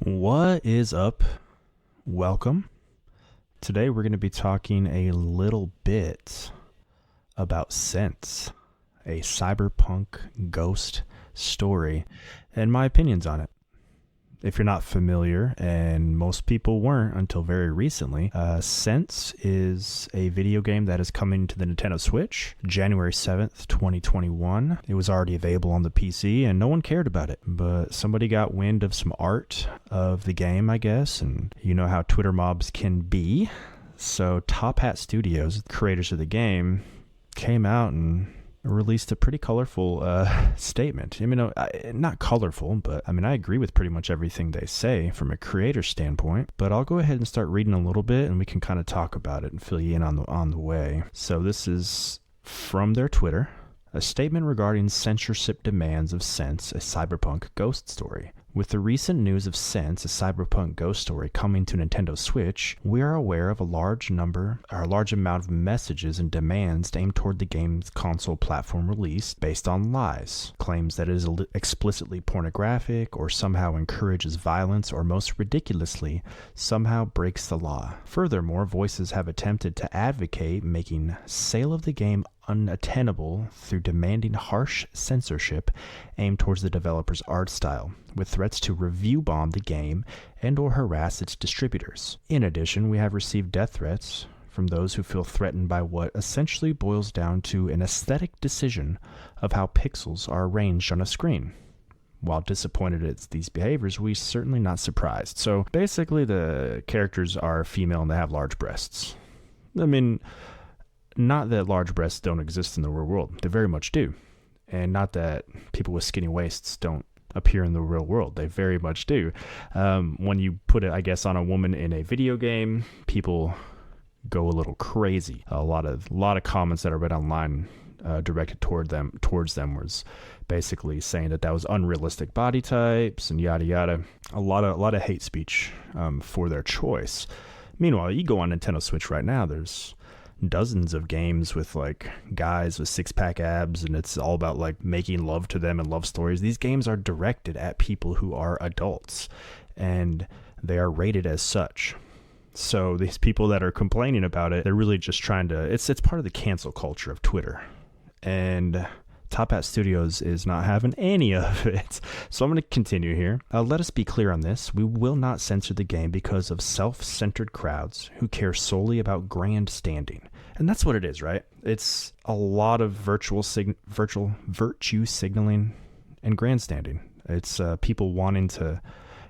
What is up? Welcome. Today we're going to be talking a little bit about Sense, a cyberpunk ghost story, and my opinions on it. If you're not familiar, and most people weren't until very recently, Sense is a video game that is coming to the Nintendo Switch January 7th, 2021. It was already available on the PC, and no one cared about it. But somebody got wind of some art of the game, I guess, and you know how Twitter mobs can be. So Top Hat Studios, the creators of the game, came out and released a pretty colorful statement. I mean, not colorful, but I mean, I agree with pretty much everything they say from a creator standpoint, but I'll go ahead and start reading a little bit and we can kind of talk about it and fill you in on the way. So this is from their Twitter. A statement regarding censorship demands of Sense, a cyberpunk ghost story. With the recent news of Sense, a cyberpunk ghost story coming to Nintendo Switch, we are aware of a large amount of messages and demands aimed toward the game's console platform release based on lies, claims that it is explicitly pornographic or somehow encourages violence or most ridiculously, somehow breaks the law. Furthermore, voices have attempted to advocate making sale of the game unattainable through demanding harsh censorship aimed towards the developer's art style, with threats to review bomb the game and or harass its distributors. In addition, we have received death threats from those who feel threatened by what essentially boils down to an aesthetic decision of how pixels are arranged on a screen. While disappointed at these behaviors, we're certainly not surprised. So basically the characters are female and they have large breasts. I mean, not that large breasts don't exist in the real world. They very much do. And not that people with skinny waists don't appear in the real world. They very much do. When you put it, I guess, on a woman in a video game, people go a little crazy. A lot of comments that I read online directed towards them was basically saying that was unrealistic body types and yada yada. A lot of hate speech for their choice. Meanwhile, you go on Nintendo Switch right now, there's dozens of games with like guys with six-pack abs, and it's all about like making love to them and love stories. These games are directed at people who are adults and they are rated as such. So these people that are complaining about it, they're really just trying to, it's part of the cancel culture of Twitter, and Top Hat Studios is not having any of it. So I'm going to continue here. Let us be clear on this. We will not censor the game because of self-centered crowds who care solely about grandstanding. And that's what it is, right? It's a lot of virtue signaling and grandstanding. It's people wanting to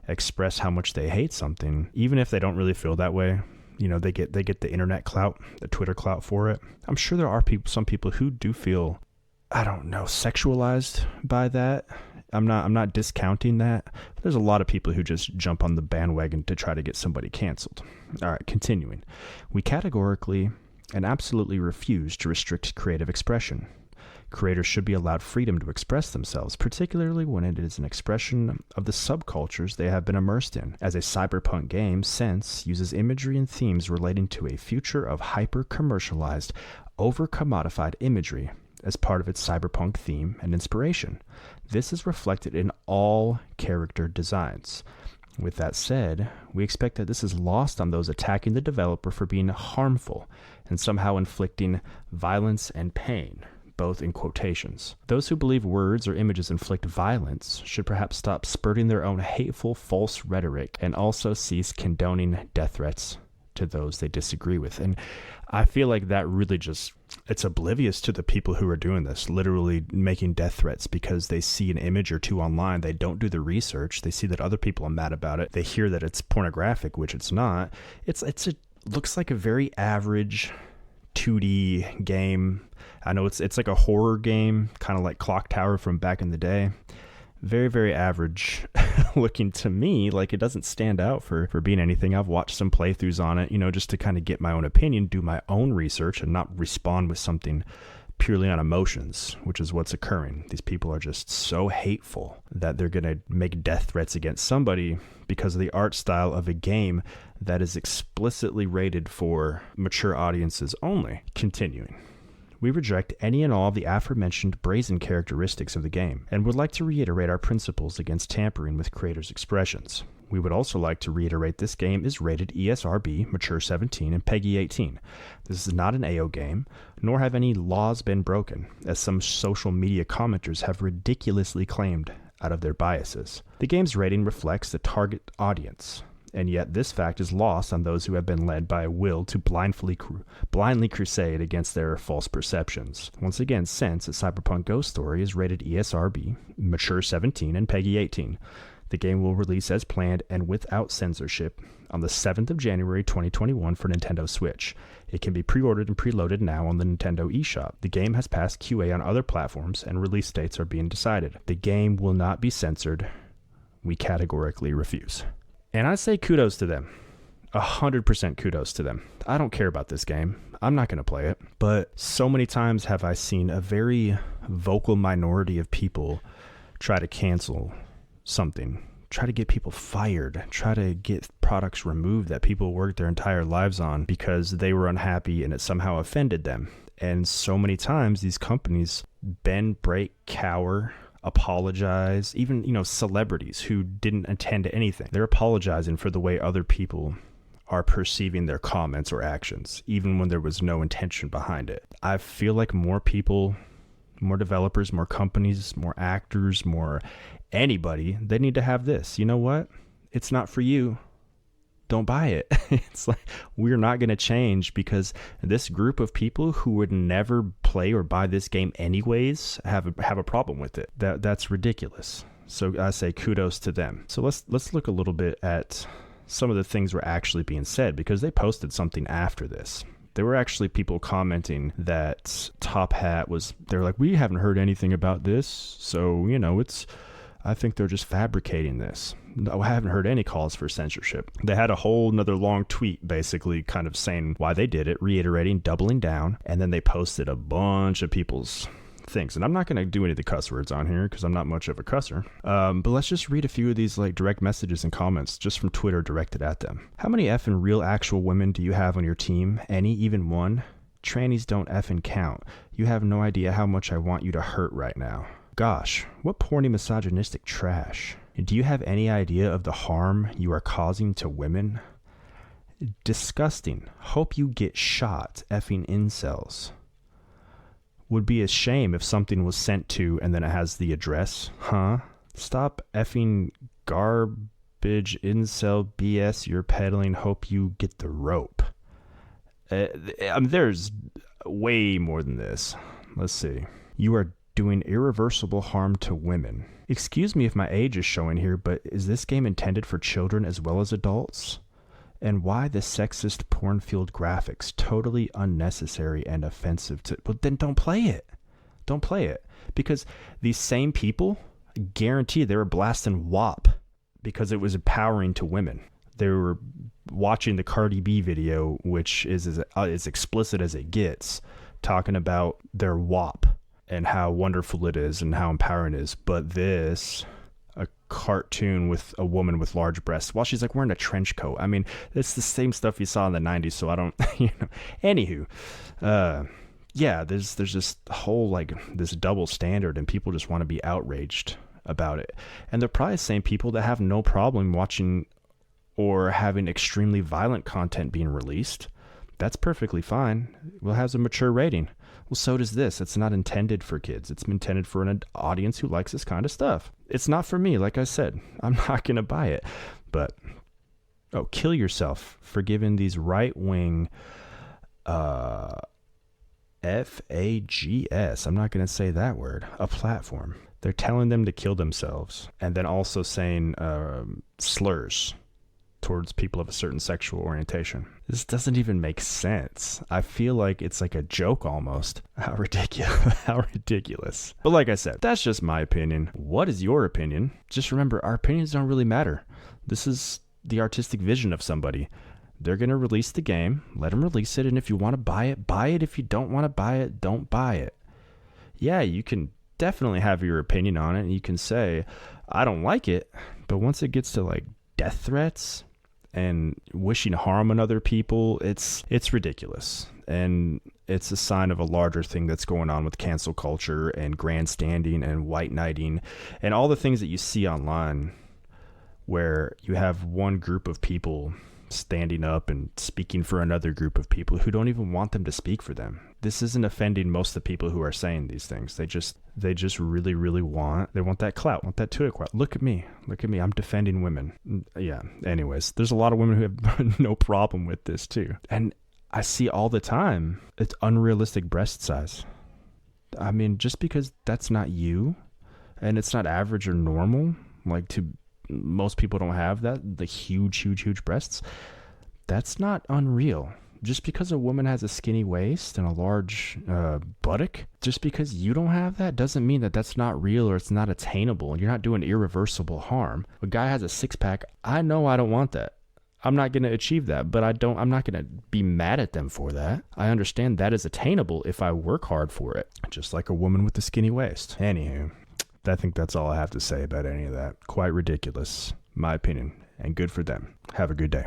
express how much they hate something, even if they don't really feel that way. You know, they get the internet clout, the Twitter clout for it. I'm sure there are some people who do feel, I don't know, sexualized by that. I'm not discounting that. But there's a lot of people who just jump on the bandwagon to try to get somebody canceled. All right, continuing. We categorically and absolutely refuse to restrict creative expression. Creators should be allowed freedom to express themselves, particularly when it is an expression of the subcultures they have been immersed in. As a cyberpunk game, Sense uses imagery and themes relating to a future of hyper-commercialized, over-commodified imagery as part of its cyberpunk theme and inspiration. This is reflected in all character designs. With that said, we expect that this is lost on those attacking the developer for being harmful and somehow inflicting violence and pain, both in quotations. Those who believe words or images inflict violence should perhaps stop spurting their own hateful, false rhetoric and also cease condoning death threats to those they disagree with. And I feel like that really just, it's oblivious to the people who are doing this, literally making death threats because they see an image or two online. They don't do the research. They see that other people are mad about it. They hear that it's pornographic, which it's not. It looks like a very average 2D game. I know it's like a horror game, kind of like Clock Tower from back in the day. Very, very average looking to me. Like, it doesn't stand out for being anything. I've watched some playthroughs on it, just to kind of get my own opinion, do my own research, and not respond with something purely on emotions, which is what's occurring. These people are just so hateful that they're going to make death threats against somebody because of the art style of a game that is explicitly rated for mature audiences only. Continuing. We reject any and all of the aforementioned brazen characteristics of the game, and would like to reiterate our principles against tampering with creators' expressions. We would also like to reiterate this game is rated ESRB, Mature 17, and PEGI 18. This is not an AO game, nor have any laws been broken, as some social media commenters have ridiculously claimed out of their biases. The game's rating reflects the target audience, and yet this fact is lost on those who have been led by a will to blindly crusade against their false perceptions. Once again, since a Cyberpunk Ghost Story is rated ESRB, Mature 17, and PEGI 18, the game will release as planned and without censorship on the 7th of January 2021 for Nintendo Switch. It can be pre-ordered and preloaded now on the Nintendo eShop. The game has passed QA on other platforms and release dates are being decided. The game will not be censored. We categorically refuse. And I say kudos to them. 100% kudos to them. I don't care about this game. I'm not going to play it. But so many times have I seen a very vocal minority of people try to cancel something, try to get people fired, try to get products removed that people worked their entire lives on because they were unhappy and it somehow offended them. And so many times these companies bend, break, cower, apologize, even, celebrities who didn't intend anything. They're apologizing for the way other people are perceiving their comments or actions, even when there was no intention behind it. I feel like more people, more developers, more companies, more actors, more anybody, they need to have this. You know what? It's not for you. Don't buy it. It's like we're not going to change because this group of people who would never play or buy this game anyways have a problem with it. That's ridiculous. So I say kudos to them. So let's look a little bit at some of the things were actually being said because they posted something after this. There were actually people commenting that Top Hat they're like, we haven't heard anything about this. So, I think they're just fabricating this. No, I haven't heard any calls for censorship. They had a whole nother long tweet basically kind of saying why they did it, reiterating, doubling down, and then they posted a bunch of people's things. And I'm not going to do any of the cuss words on here because I'm not much of a cusser. But let's just read a few of these direct messages and comments just from Twitter directed at them. How many effing real actual women do you have on your team? Any, even one? Trannies don't effing count. You have no idea how much I want you to hurt right now. Gosh, what porny misogynistic trash. Do you have any idea of the harm you are causing to women? Disgusting. Hope you get shot, effing incels. Would be a shame if something was sent to and then it has the address. Huh? Stop effing garbage incel BS you're peddling. Hope you get the rope. There's way more than this. Let's see. You are doing irreversible harm to women. Excuse me if my age is showing here, but is this game intended for children as well as adults? And why the sexist porn-fueled graphics? Totally unnecessary and offensive to... But then don't play it. Don't play it. Because these same people, guarantee they were blasting WAP because it was empowering to women. They were watching the Cardi B video, which is as explicit as it gets, talking about their WAP and how wonderful it is and how empowering it is. But this, a cartoon with a woman with large breasts while she's wearing a trench coat. I mean, it's the same stuff you saw in the 90s, so I don't, Anywho, yeah, there's just a whole, this double standard, and people just want to be outraged about it. And they're probably the same people that have no problem watching or having extremely violent content being released. That's perfectly fine. Well, it has a mature rating. Well, so does this. It's not intended for kids. It's intended for an audience who likes this kind of stuff. It's not for me, like I said. I'm not going to buy it. But, kill yourself for giving these right-wing FAGS, I'm not going to say that word, a platform. They're telling them to kill themselves. And then also saying slurs towards people of a certain sexual orientation. This doesn't even make sense. I feel like it's like a joke almost. How ridiculous. How ridiculous. But like I said, that's just my opinion. What is your opinion? Just remember, our opinions don't really matter. This is the artistic vision of somebody. They're going to release the game. Let them release it. And if you want to buy it, buy it. If you don't want to buy it, don't buy it. Yeah, you can definitely have your opinion on it. And you can say, I don't like it. But once it gets to death threats and wishing harm on other people, it's ridiculous. And it's a sign of a larger thing that's going on with cancel culture and grandstanding and white knighting and all the things that you see online where you have one group of people standing up and speaking for another group of people who don't even want them to speak for them. This isn't offending most of the people who are saying these things. They just really, really want that clout, want that Twitter clout. Look at me, I'm defending women. Yeah. Anyways, there's a lot of women who have no problem with this too. And I see all the time, it's unrealistic breast size. I mean, just because that's not you and it's not average or normal, most people don't have that, the huge breasts, that's not unreal. Just because a woman has a skinny waist and a large buttock, just because you don't have that doesn't mean that that's not real or it's not attainable and you're not doing irreversible harm. A guy has a six-pack, I know I don't want that. I'm not going to achieve that, but I'm not going to be mad at them for that. I understand that is attainable if I work hard for it, just like a woman with a skinny waist. Anywho, I think that's all I have to say about any of that. Quite ridiculous, my opinion, and good for them. Have a good day.